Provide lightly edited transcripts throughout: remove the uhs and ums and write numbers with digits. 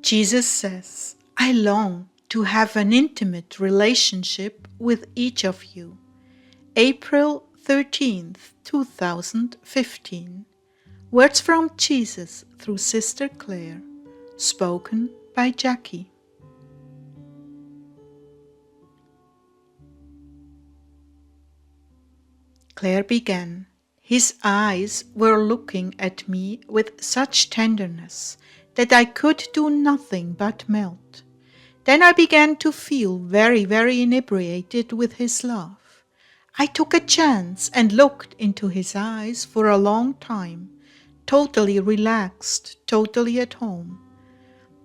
Jesus says, I long to have an intimate relationship with each of you. April 13th, 2015. Words from Jesus through Sister Clare, spoken by Jackie. Clare began. His eyes were looking at me with such tenderness that I could do nothing but melt. Then I began to feel very, very inebriated with his love. I took a chance and looked into his eyes for a long time, totally relaxed, totally at home.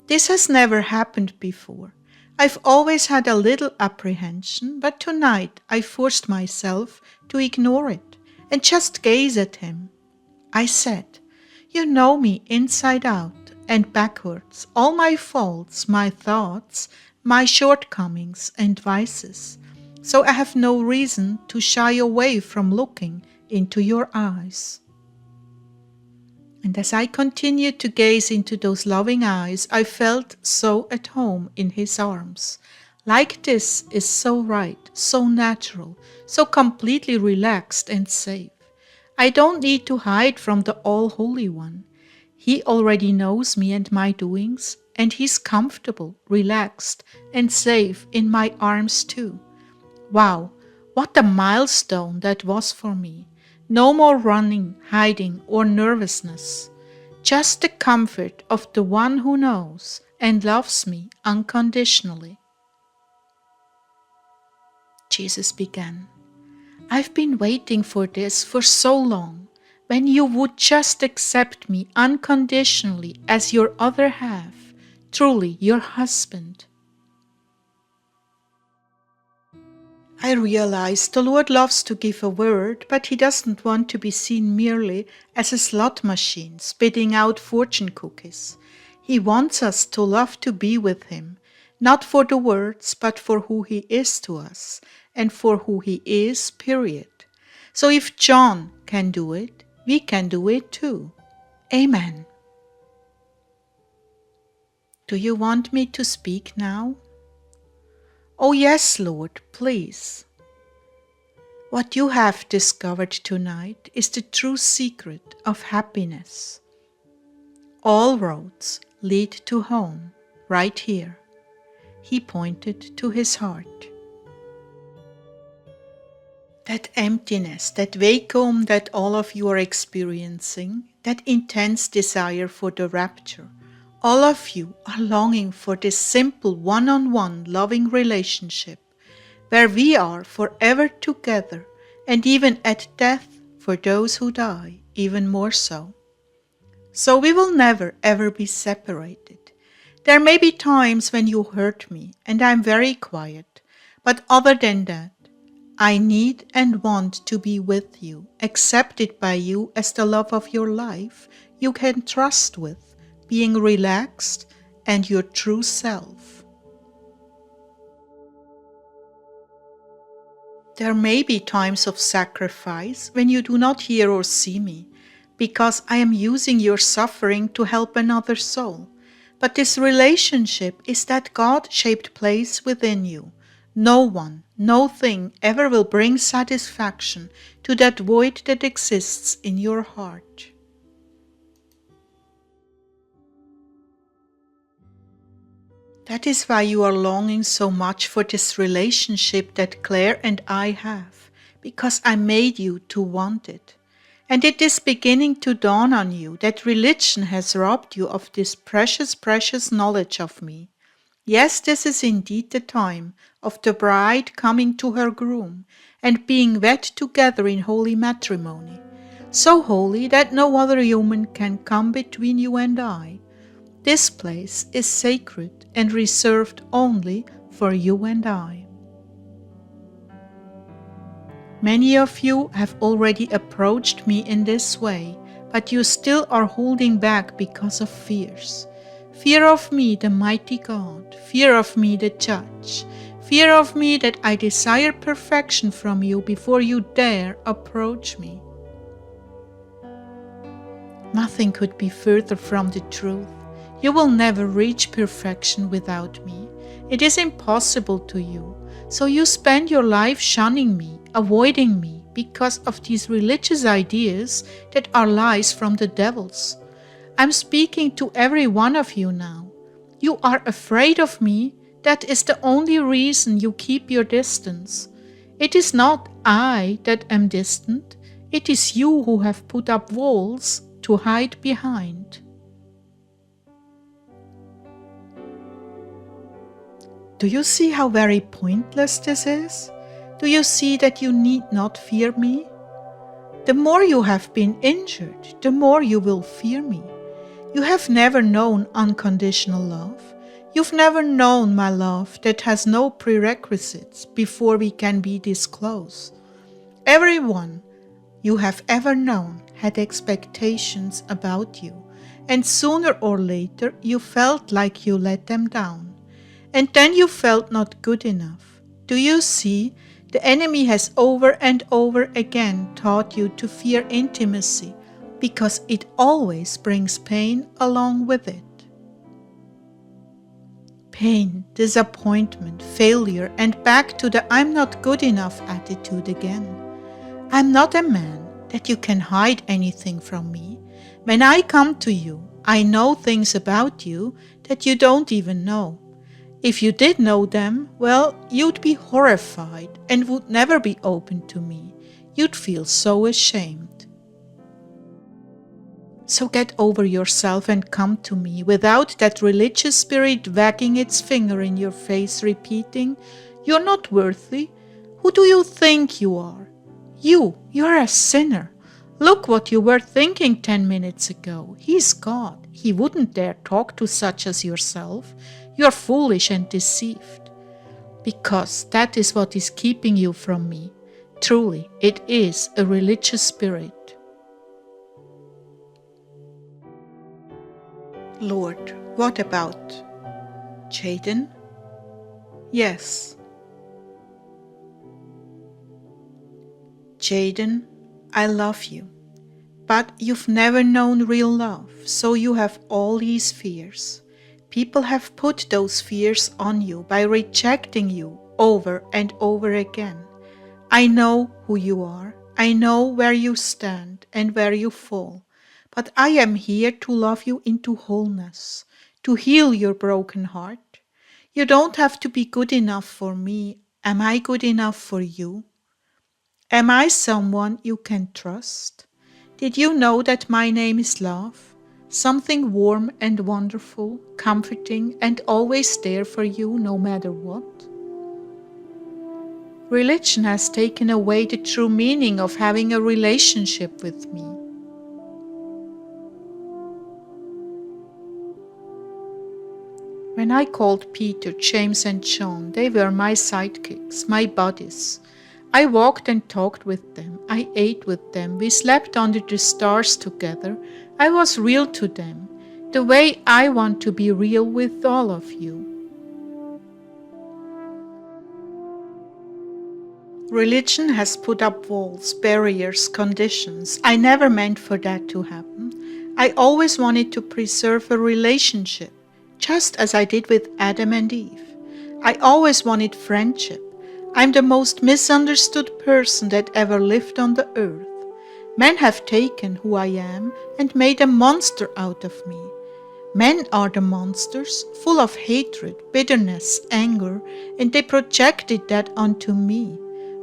This has never happened before. I've always had a little apprehension, but tonight I forced myself to ignore it and just gaze at him. I said, "You know me inside out and backwards, all my faults, my thoughts, my shortcomings and vices, so I have no reason to shy away from looking into your eyes." And as I continued to gaze into those loving eyes, I felt so at home in his arms. Like this is so right, so natural, so completely relaxed and safe. I don't need to hide from the All-Holy One. He already knows me and my doings, and he's comfortable, relaxed, and safe in my arms too. Wow, what a milestone that was for me. No more running, hiding, or nervousness. Just the comfort of the one who knows and loves me unconditionally. Jesus began. I've been waiting for this for so long, when you would just accept me unconditionally as your other half, truly your husband. I realize the Lord loves to give a word, but he doesn't want to be seen merely as a slot machine spitting out fortune cookies. He wants us to love to be with him, not for the words, but for who he is to us, and for who he is, period. So if John can do it, we can do it too. Amen. Do you want me to speak now? Oh yes, Lord, please. What you have discovered tonight is the true secret of happiness. All roads lead to home, right here. He pointed to his heart. That emptiness, that vacuum that all of you are experiencing, that intense desire for the rapture, all of you are longing for this simple one-on-one loving relationship where we are forever together and even at death for those who die, even more so. So we will never ever be separated. There may be times when you hurt me and I'm very quiet, but other than that, I need and want to be with you, accepted by you as the love of your life you can trust with, being relaxed and your true self. There may be times of sacrifice when you do not hear or see me, because I am using your suffering to help another soul. But this relationship is that God-shaped place within you. No one, no thing ever will bring satisfaction to that void that exists in your heart. That is why you are longing so much for this relationship that Clare and I have, because I made you to want it. And it is beginning to dawn on you that religion has robbed you of this precious, precious knowledge of me. Yes, this is indeed the time of the bride coming to her groom and being wed together in holy matrimony, so holy that no other human can come between you and I. This place is sacred and reserved only for you and I. Many of you have already approached me in this way, but you still are holding back because of fears. Fear of me, the mighty God, fear of me, the judge, fear of me that I desire perfection from you before you dare approach me. Nothing could be further from the truth. You will never reach perfection without me. It is impossible to you. So you spend your life shunning me, avoiding me, because of these religious ideas that are lies from the devils. I'm speaking to every one of you now. You are afraid of me. That is the only reason you keep your distance. It is not I that am distant. It is you who have put up walls to hide behind. Do you see how very pointless this is? Do you see that you need not fear me? The more you have been injured, the more you will fear me. You have never known unconditional love. You've never known my love that has no prerequisites before we can be this close. Everyone you have ever known had expectations about you, and sooner or later you felt like you let them down. And then you felt not good enough. Do you see? The enemy has over and over again taught you to fear intimacy because it always brings pain along with it. Pain, disappointment, failure, and back to the I'm not good enough attitude again. I'm not a man that you can hide anything from me. When I come to you, I know things about you that you don't even know. If you did know them, well, you'd be horrified and would never be open to me. You'd feel so ashamed. So get over yourself and come to me without that religious spirit wagging its finger in your face repeating, "You're not worthy. Who do you think you are? You're a sinner. Look what you were thinking 10 minutes ago. He's God. He wouldn't dare talk to such as yourself. You're foolish and deceived." Because that is what is keeping you from me. Truly, it is a religious spirit. Lord, what about Jaden? Yes. Jaden, I love you, but you've never known real love, so you have all these fears. People have put those fears on you by rejecting you over and over again. I know who you are. I know where you stand and where you fall. But I am here to love you into wholeness, to heal your broken heart. You don't have to be good enough for me. Am I good enough for you? Am I someone you can trust? Did you know that my name is love? Something warm and wonderful, comforting, and always there for you no matter what? Religion has taken away the true meaning of having a relationship with me. When I called Peter, James, and John, they were my sidekicks, my buddies. I walked and talked with them. I ate with them. We slept under the stars together. I was real to them, the way I want to be real with all of you. Religion has put up walls, barriers, conditions. I never meant for that to happen. I always wanted to preserve a relationship, just as I did with Adam and Eve. I always wanted friendship. I'm the most misunderstood person that ever lived on the earth. Men have taken who I am and made a monster out of me. Men are the monsters, full of hatred, bitterness, anger, and they projected that onto me.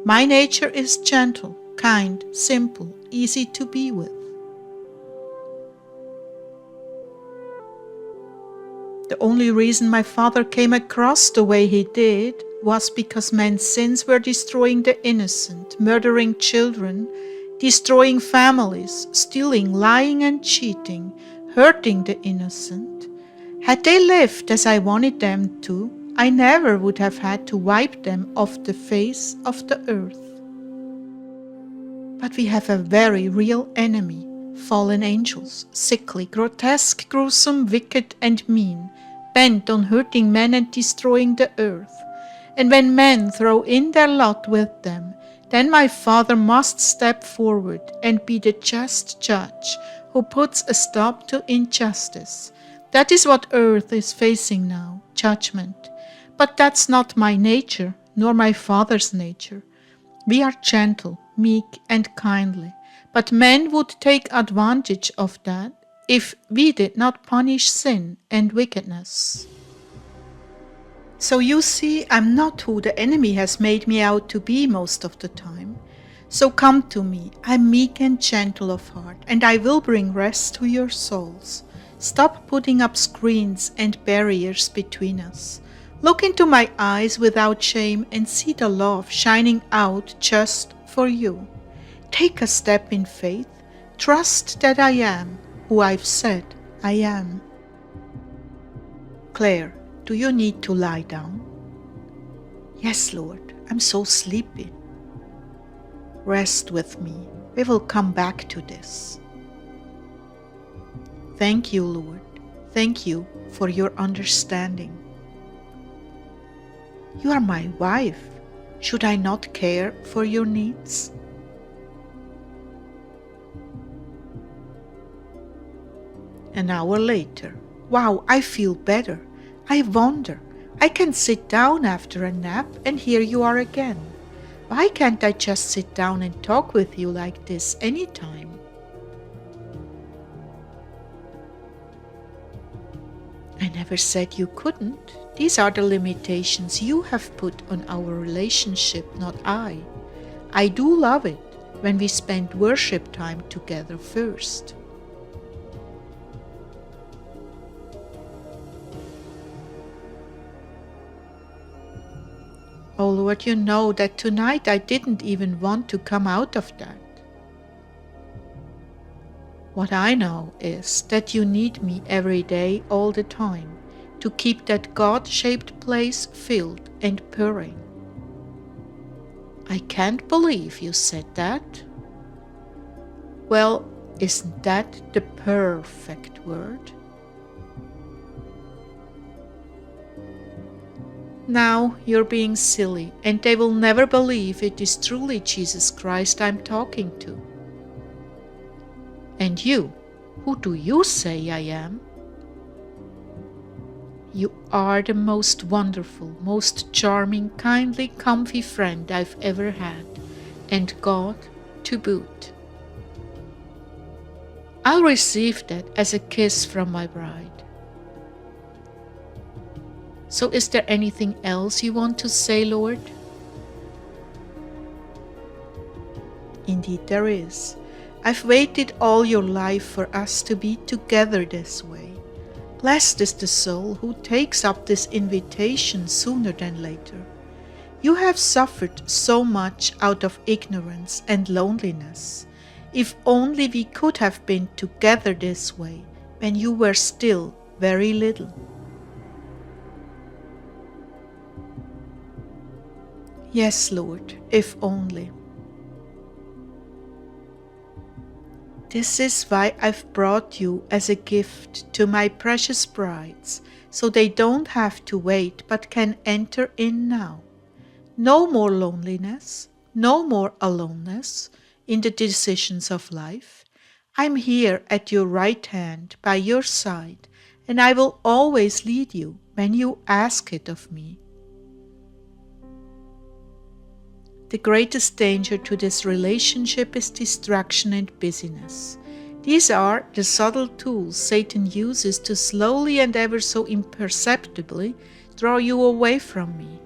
My nature is gentle, kind, simple, easy to be with. The only reason my father came across the way he did was because men's sins were destroying the innocent, murdering children, destroying families, stealing, lying and cheating, hurting the innocent. Had they lived as I wanted them to, I never would have had to wipe them off the face of the earth. But we have a very real enemy, fallen angels, sickly, grotesque, gruesome, wicked and mean, bent on hurting men and destroying the earth. And when men throw in their lot with them, then my Father must step forward and be the just judge who puts a stop to injustice. That is what earth is facing now, judgment. But that's not my nature, nor my Father's nature. We are gentle, meek, and kindly, but men would take advantage of that if we did not punish sin and wickedness. So you see, I'm not who the enemy has made me out to be most of the time. So come to me, I'm meek and gentle of heart, and I will bring rest to your souls. Stop putting up screens and barriers between us. Look into my eyes without shame and see the love shining out just for you. Take a step in faith. Trust that I am who I've said I am. Clare, do you need to lie down? Yes, Lord, I'm so sleepy. Rest with me. We will come back to this. Thank you, Lord. Thank you for your understanding. You are my wife. Should I not care for your needs? An hour later. Wow, I feel better. I wonder. I can sit down after a nap and here you are again. Why can't I just sit down and talk with you like this anytime? I never said you couldn't. These are the limitations you have put on our relationship, not I. I do love it when we spend worship time together first. Oh Lord, you know that tonight I didn't even want to come out of that. What I know is that you need me every day, all the time, to keep that God-shaped place filled and purring. I can't believe you said that. Well, isn't that the perfect word? Now you're being silly, and they will never believe it is truly Jesus Christ I'm talking to. And you, who do you say I am? You are the most wonderful, most charming, kindly, comfy friend I've ever had, and God to boot. I'll receive that as a kiss from my bride. So is there anything else you want to say, Lord? Indeed there is. I've waited all your life for us to be together this way. Blessed is the soul who takes up this invitation sooner than later. You have suffered so much out of ignorance and loneliness. If only we could have been together this way when you were still very little. Yes, Lord, if only. This is why I've brought you as a gift to my precious brides, so they don't have to wait but can enter in now. No more loneliness, no more aloneness in the decisions of life. I'm here at your right hand by your side, and I will always lead you when you ask it of me. The greatest danger to this relationship is distraction and busyness. These are the subtle tools Satan uses to slowly and ever so imperceptibly draw you away from me.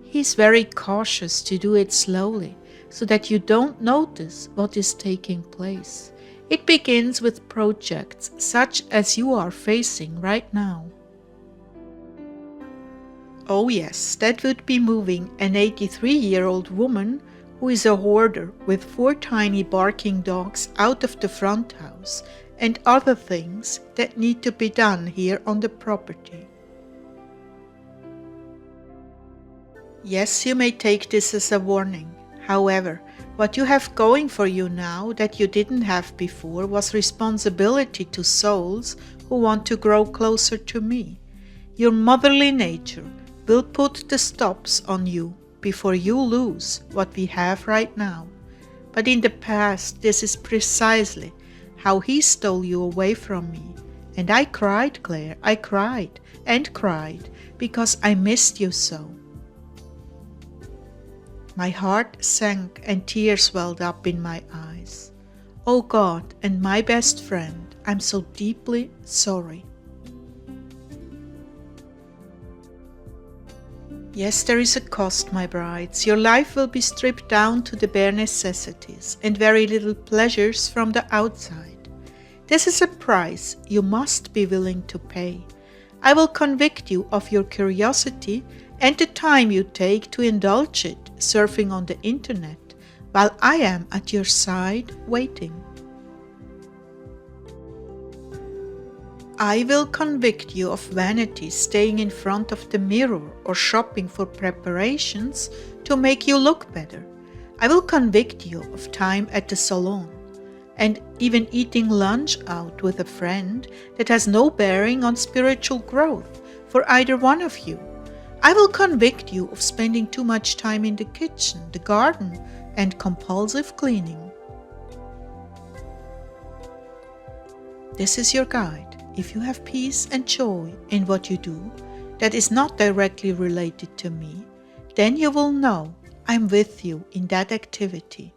He's very cautious to do it slowly, so that you don't notice what is taking place. It begins with projects such as you are facing right now. Oh yes, that would be moving an 83-year-old woman who is a hoarder with 4 tiny barking dogs out of the front house and other things that need to be done here on the property. Yes, you may take this as a warning. However, what you have going for you now that you didn't have before was responsibility to souls who want to grow closer to me. Your motherly nature will put the stops on you before you lose what we have right now. But in the past, this is precisely how he stole you away from me And I cried, Claire, I cried and cried because I missed you so. My heart sank and tears welled up in my eyes. Oh God and my best friend, I'm so deeply sorry. Yes, there is a cost, my brides. Your life will be stripped down to the bare necessities and very little pleasures from the outside. This is a price you must be willing to pay. I will convict you of your curiosity and the time you take to indulge it surfing on the internet while I am at your side waiting. I will convict you of vanity staying in front of the mirror or shopping for preparations to make you look better. I will convict you of time at the salon and even eating lunch out with a friend that has no bearing on spiritual growth for either one of you. I will convict you of spending too much time in the kitchen, the garden, and compulsive cleaning. This is your guide. If you have peace and joy in what you do that is not directly related to me, then you will know I'm with you in that activity.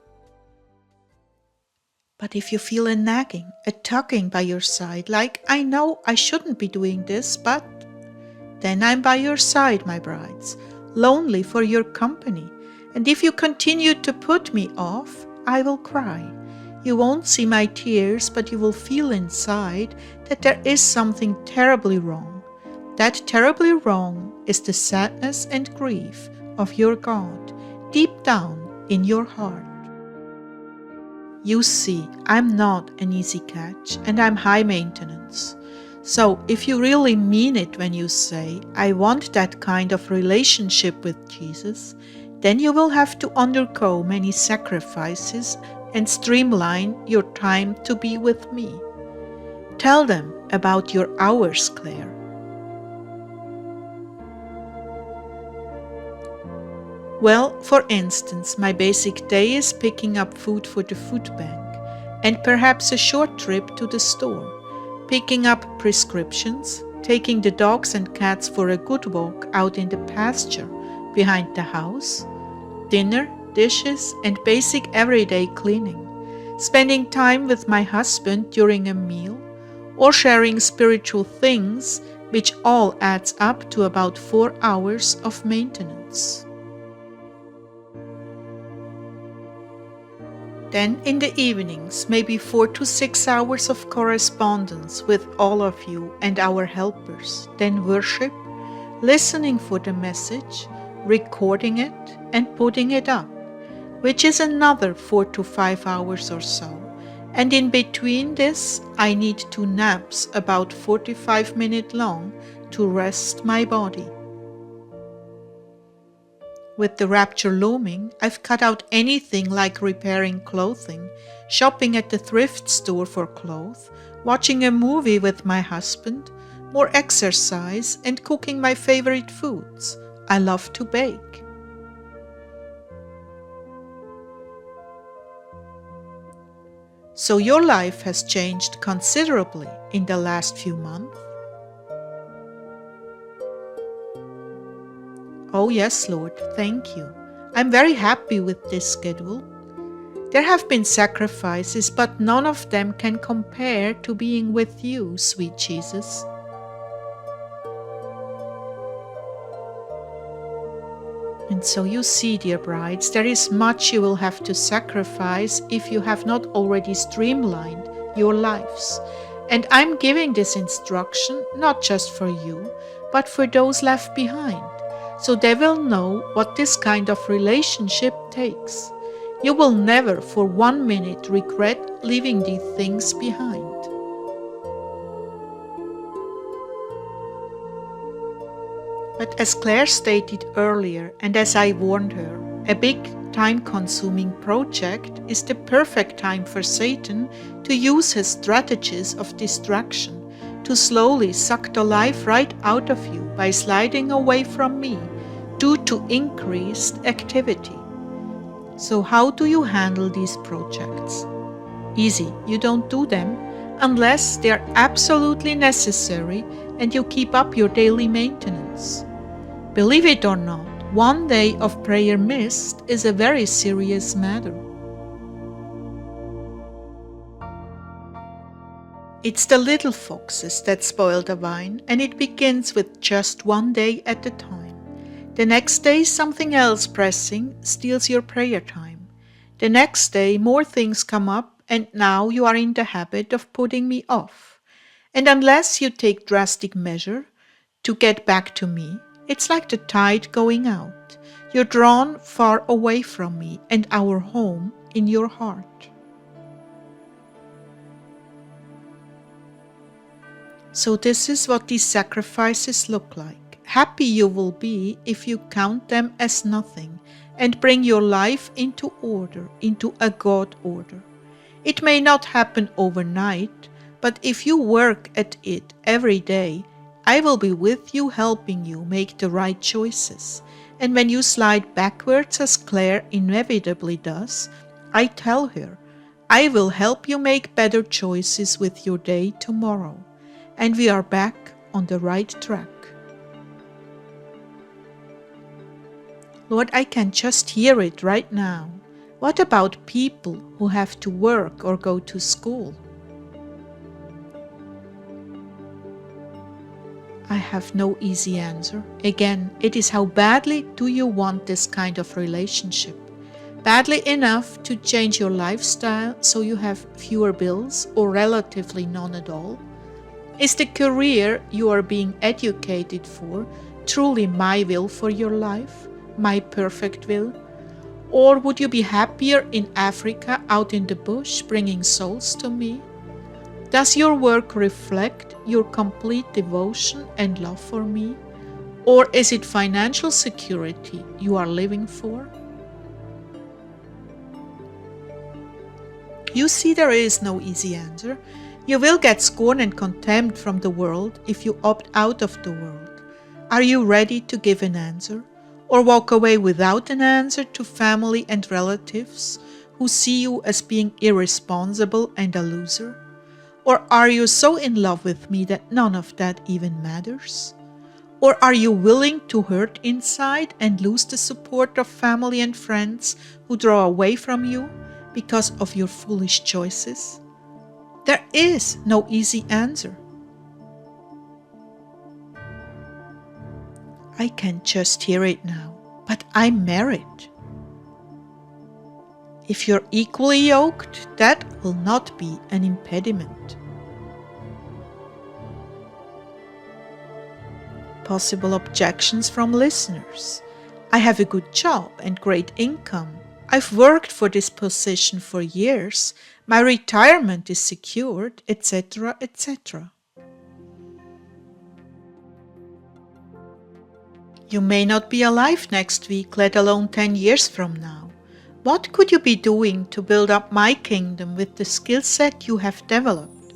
But if you feel a nagging, a tugging by your side, like I know I shouldn't be doing this, but then I'm by your side, my brides, lonely for your company. And if you continue to put me off, I will cry. You won't see my tears, but you will feel inside that there is something terribly wrong. That terribly wrong is the sadness and grief of your God deep down in your heart. You see, I'm not an easy catch and I'm high maintenance. So if you really mean it when you say, I want that kind of relationship with Jesus, then you will have to undergo many sacrifices and streamline your time to be with me. Tell them about your hours, Claire. Well, for instance, my basic day is picking up food for the food bank and perhaps a short trip to the store, picking up prescriptions, taking the dogs and cats for a good walk out in the pasture behind the house, dinner, dishes, and basic everyday cleaning, spending time with my husband during a meal, or sharing spiritual things, which all adds up to about 4 hours of maintenance. Then in the evenings, maybe 4 to 6 hours of correspondence with all of you and our helpers, then worship, listening for the message, recording it, and putting it up, which is another 4 to 5 hours or so. And in between this, I need 2 naps about 45 minutes long to rest my body. With the rapture looming, I've cut out anything like repairing clothing, shopping at the thrift store for clothes, watching a movie with my husband, more exercise, and cooking my favorite foods. I love to bake. So your life has changed considerably in the last few months? Oh yes, Lord, thank you. I'm very happy with this schedule. There have been sacrifices, but none of them can compare to being with you, sweet Jesus. And so you see, dear brides, there is much you will have to sacrifice if you have not already streamlined your lives. And I'm giving this instruction not just for you, but for those left behind, so they will know what this kind of relationship takes. You will never for 1 minute regret leaving these things behind. But as Claire stated earlier, and as I warned her, a big time-consuming project is the perfect time for Satan to use his strategies of distraction to slowly suck the life right out of you by sliding away from me due to increased activity. So how do you handle these projects? Easy, you don't do them unless they are absolutely necessary and you keep up your daily maintenance. Believe it or not, one day of prayer missed is a very serious matter. It's the little foxes that spoil the vine, and it begins with just one day at a time. The next day, something else pressing steals your prayer time. The next day, more things come up, and now you are in the habit of putting me off. And unless you take drastic measure to get back to me, it's like the tide going out. You're drawn far away from me and our home in your heart. So this is what these sacrifices look like. Happy you will be if you count them as nothing and bring your life into order, into a God order. It may not happen overnight, but if you work at it every day, I will be with you helping you make the right choices. And when you slide backwards as Claire inevitably does, I tell her, I will help you make better choices with your day tomorrow. And we are back on the right track. Lord, I can just hear it right now. What about people who have to work or go to school? I have no easy answer. Again, it is how badly do you want this kind of relationship? Badly enough to change your lifestyle so you have fewer bills or relatively none at all? Is the career you are being educated for truly my will for your life? My perfect will? Or would you be happier in Africa out in the bush bringing souls to me? Does your work reflect your complete devotion and love for me? Or is it financial security you are living for? You see, there is no easy answer. You will get scorn and contempt from the world if you opt out of the world. Are you ready to give an answer? Or walk away without an answer to family and relatives who see you as being irresponsible and a loser? Or are you so in love with me that none of that even matters? Or are you willing to hurt inside and lose the support of family and friends who draw away from you because of your foolish choices? There is no easy answer. I can just hear it now, but I'm married. If you're equally yoked, that will not be an impediment. Possible objections from listeners. I have a good job and great income. I've worked for this position for years. My retirement is secured, etc., etc. You may not be alive next week, let alone 10 years from now. What could you be doing to build up my kingdom with the skill set you have developed?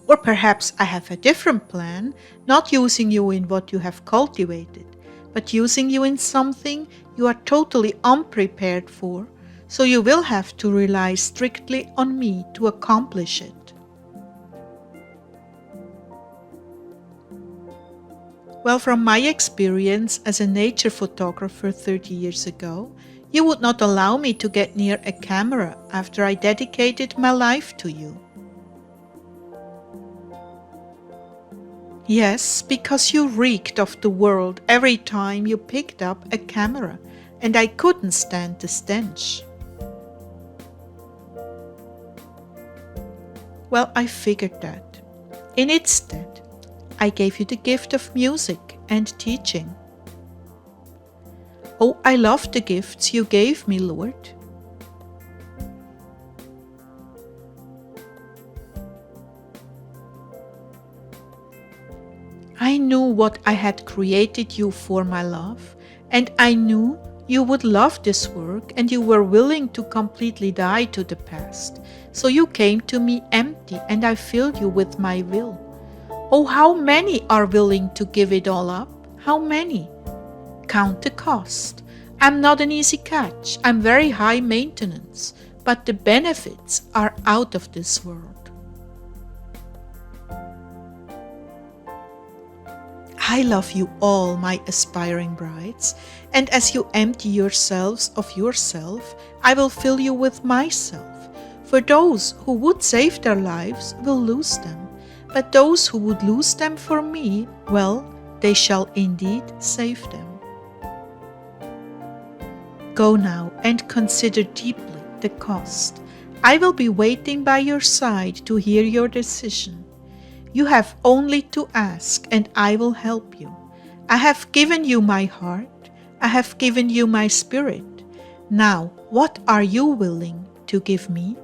Or perhaps I have a different plan, not using you in what you have cultivated, but using you in something you are totally unprepared for, so you will have to rely strictly on me to accomplish it. Well, from my experience as a nature photographer 30 years ago, you would not allow me to get near a camera after I dedicated my life to you. Yes, because you reeked of the world every time you picked up a camera, and I couldn't stand the stench. Well, I figured that. In its stead, I gave you the gift of music and teaching. Oh, I love the gifts you gave me, Lord. I knew what I had created you for, my love, and I knew you would love this work and you were willing to completely die to the past. So you came to me empty and I filled you with my will. Oh, how many are willing to give it all up? How many? Count the cost. I'm not an easy catch. I'm very high maintenance, but the benefits are out of this world. I love you all, my aspiring brides, and as you empty yourselves of yourself, I will fill you with myself. For those who would save their lives will lose them, but those who would lose them for me, well, they shall indeed save them. Go now and consider deeply the cost. I will be waiting by your side to hear your decision. You have only to ask, and I will help you. I have given you my heart. I have given you my spirit. Now, what are you willing to give me?